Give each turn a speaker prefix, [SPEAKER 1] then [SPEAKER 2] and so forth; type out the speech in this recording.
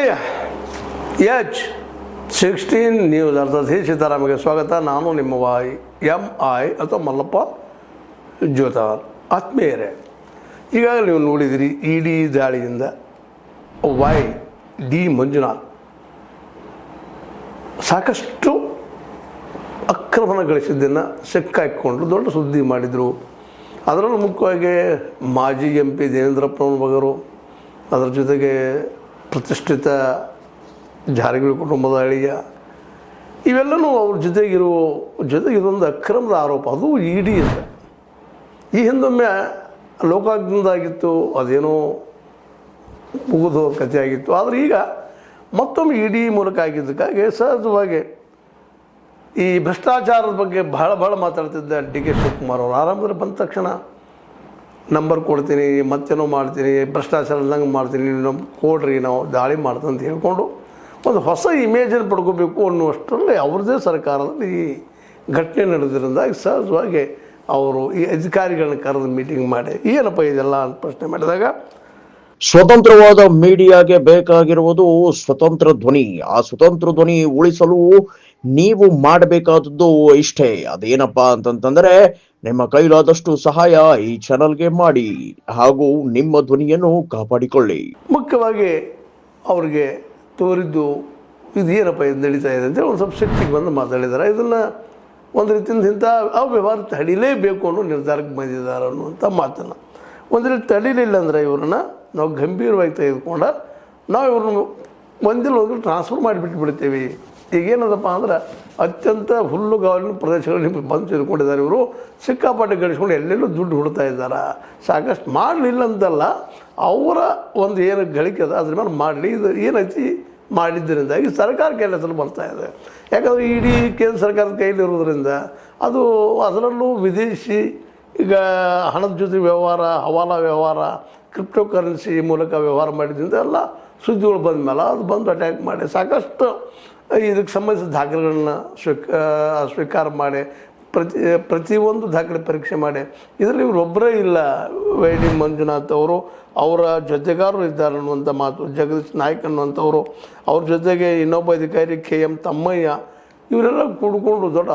[SPEAKER 1] MI16 news ಅರ್ಥಾತ್ ಸೀತಾರಾಮಗೆ ಸ್ವಾಗತ. ನಾನು ನಿಮ್ಮ MI ಅಥವಾ ಮಲ್ಲಪ್ಪ ಜೋತಾರ್. ಆತ್ಮೀಯರೇ, ಈಗಾಗಲೇ ನೀವು ನೋಡಿದಿರಿ ED ದಾಳಿಯಿಂದ YD ಮಂಜುನಾಥ್ ಸಾಕಷ್ಟು ಅಕ್ರಮಣ ಗಳಿಸಿದ್ದನ್ನು ಸಿಕ್ಕಾಕಿಕೊಂಡು ದೊಡ್ಡ ಸುದ್ದಿ ಮಾಡಿದರು. ಅದರಲ್ಲೂ ಮುಖ್ಯವಾಗಿ ಮಾಜಿ MP ದೇವೇಂದ್ರಪ್ಪನವ್ರ ಮಗರು, ಅದರ ಜೊತೆಗೆ ಪ್ರತಿಷ್ಠಿತ ಜಾರಕಿಹೊಳಿ ಕುಟುಂಬದ ಅಳಿಯ, ಇವೆಲ್ಲವೂ ಅವ್ರ ಜೊತೆಗಿದೊಂದು ಅಕ್ರಮದ ಆರೋಪ. ಅದು ED ಅಂತ. ಈ ಹಿಂದೊಮ್ಮೆ ಲೋಕಾಯುಕ್ತದಾಗಿತ್ತು, ಅದೇನೋ ಮುಗಿದೋ ಕಥೆ ಆಗಿತ್ತು. ಆದರೆ ಈಗ ಮತ್ತೊಮ್ಮೆ ED ಮೂಲಕ ಆಗಿದ್ದಕ್ಕಾಗಿ ಸಹಜವಾಗಿ ಈ ಭ್ರಷ್ಟಾಚಾರದ ಬಗ್ಗೆ ಬಹಳ ಮಾತಾಡ್ತಿದ್ದ DK ಶಿವಕುಮಾರ್ ಅವರು ಆರಂಭದಲ್ಲಿ ಬಂದ ತಕ್ಷಣ ನಂಬರ್ ಕೊಡ್ತೀನಿ, ಮತ್ತೇನೋ ಮಾಡ್ತೀನಿ, ಭ್ರಷ್ಟಾಚಾರ ಇಲ್ದಂಗೆ ಮಾಡ್ತೀನಿ, ನಮ್ಮ ಕೊಡ್ರಿ, ನಾವು ದಾಳಿ ಮಾಡ್ತೀವಿ ಅಂತ ಹೇಳ್ಕೊಂಡು ಒಂದು ಹೊಸ ಇಮೇಜನ್ನು ಪಡ್ಕೋಬೇಕು ಅನ್ನುವಷ್ಟರಲ್ಲಿ ಅವ್ರದ್ದೇ ಸರ್ಕಾರದಲ್ಲಿ ಈ ಘಟನೆ ನಡೆದಿರೋದ್ರಿಂದ ಸಹಜವಾಗಿ ಅವರು ಈ ಅಧಿಕಾರಿಗಳನ್ನ ಕರೆದು ಮೀಟಿಂಗ್ ಮಾಡಿ ಏನಪ್ಪ ಇದೆಲ್ಲ ಅಂತ ಪ್ರಶ್ನೆ ಮಾಡಿದಾಗ,
[SPEAKER 2] ಸ್ವತಂತ್ರವಾದ ಮೀಡಿಯಾಗೆ ಬೇಕಾಗಿರುವುದು ಸ್ವತಂತ್ರ ಧ್ವನಿ. ಆ ಸ್ವತಂತ್ರ ಧ್ವನಿ ಉಳಿಸಲು ನೀವು ಮಾಡಬೇಕಾದದ್ದು ಇಷ್ಟೇ. ಅದೇನಪ್ಪಾ ಅಂತಂತಂದ್ರೆ, ನಿಮ್ಮ ಕೈಲಾದಷ್ಟು ಸಹಾಯ ಈ ಚಾನಲ್ಗೆ ಮಾಡಿ ಹಾಗೂ ನಿಮ್ಮ ಧ್ವನಿಯನ್ನು ಕಾಪಾಡಿಕೊಳ್ಳಿ.
[SPEAKER 1] ಮುಖ್ಯವಾಗಿ ಅವ್ರಿಗೆ ತೋರಿದ್ದು ಇದೇನಪ್ಪ ಇದು ನಡೀತಾ ಇದೆ ಅಂತೇಳಿ ಒಂದು ಸ್ವಲ್ಪ ಶಕ್ತಿಗೆ ಬಂದು ಮಾತಾಡಿದ್ದಾರೆ. ಇದನ್ನು ಒಂದು ರೀತಿಯಿಂದ ಇಂಥ ಅವ್ಯವಹಾರ ತಡಿಲೇಬೇಕು ಅನ್ನೋ ನಿರ್ಧಾರಕ್ಕೆ ಬಂದಿದ್ದಾರೆ ಅನ್ನುವಂಥ ಮಾತನ್ನು. ಒಂದು ರೀತಿ ತಡಿಲಿಲ್ಲ ಅಂದರೆ ಇವ್ರನ್ನ ನಾವು ಗಂಭೀರವಾಗಿ ತೆಗೆದುಕೊಂಡು ನಾವು ಇವ್ರನ್ನ ಒಂದು ಟ್ರಾನ್ಸ್ಫರ್ ಮಾಡಿಬಿಟ್ಟು ಬಿಡ್ತೀವಿ. ಈಗೇನದಪ್ಪ ಅಂದ್ರೆ ಅತ್ಯಂತ ಹುಲ್ಲುಗಾವಲಿನ ಪ್ರದೇಶಗಳಲ್ಲಿ ಬಂದು ತಿಳ್ಕೊಂಡಿದ್ದಾರೆ. ಇವರು ಸಿಕ್ಕಾಪಟ್ಟೆ ಗಳಿಸ್ಕೊಂಡು ಎಲ್ಲೆಲ್ಲೂ ದುಡ್ಡು ಹುಡ್ತಾ ಇದ್ದಾರೆ. ಸಾಕಷ್ಟು ಮಾಡಲಿಲ್ಲ ಅಂತಲ್ಲ, ಅವರ ಒಂದು ಏನು ಗಳಿಕೆ ಅದ ಅದ್ರ ಮೇಲೆ ಮಾಡಲಿ. ಇದು ಏನೈತಿ ಮಾಡಿದ್ದರಿಂದಾಗಿ ಸರ್ಕಾರ ಕೆಲಸದಲ್ಲಿ ಬರ್ತಾ ಇದೆ. ಯಾಕಂದರೆ ED ಕೇಂದ್ರ ಸರ್ಕಾರದ ಕೈಲಿರೋದ್ರಿಂದ ಅದು ಅದರಲ್ಲೂ ವಿದೇಶಿ ಈಗ ಹಣದ ಜೊತೆ ವ್ಯವಹಾರ, ಹವಾಲಾ ವ್ಯವಹಾರ, ಕ್ರಿಪ್ಟೋ ಕರೆನ್ಸಿ ಮೂಲಕ ವ್ಯವಹಾರ ಮಾಡಿದ್ರಿಂದ ಎಲ್ಲ ಸುದ್ದಿಗಳು ಬಂದ ಮೇಲೆ ಅದು ಬಂದು ಅಟ್ಯಾಕ್ ಮಾಡಿ ಸಾಕಷ್ಟು ಇದಕ್ಕೆ ಸಂಬಂಧಿಸಿದ ದಾಖಲೆಗಳನ್ನ ಸ್ವೀಕಾರ ಮಾಡಿ ಪ್ರತಿಯೊಂದು ದಾಖಲೆ ಪರೀಕ್ಷೆ ಮಾಡಿ ಇದರಲ್ಲಿ ಇವರೊಬ್ಬರೇ ಇಲ್ಲ, YD ಮಂಜುನಾಥ್ ಅವರು, ಅವರ ಜೊತೆಗಾರರು ಇದ್ದಾರೆ ಅನ್ನುವಂಥ ಮಾತು, ಜಗದೀಶ್ ನಾಯ್ಕ್ ಅನ್ನುವಂಥವರು, ಅವ್ರ ಜೊತೆಗೆ ಇನ್ನೊಬ್ಬ ಅಧಿಕಾರಿ KM ತಮ್ಮಯ್ಯ, ಇವರೆಲ್ಲ ಕೂಡ್ಕೊಂಡು ದೊಡ್ಡ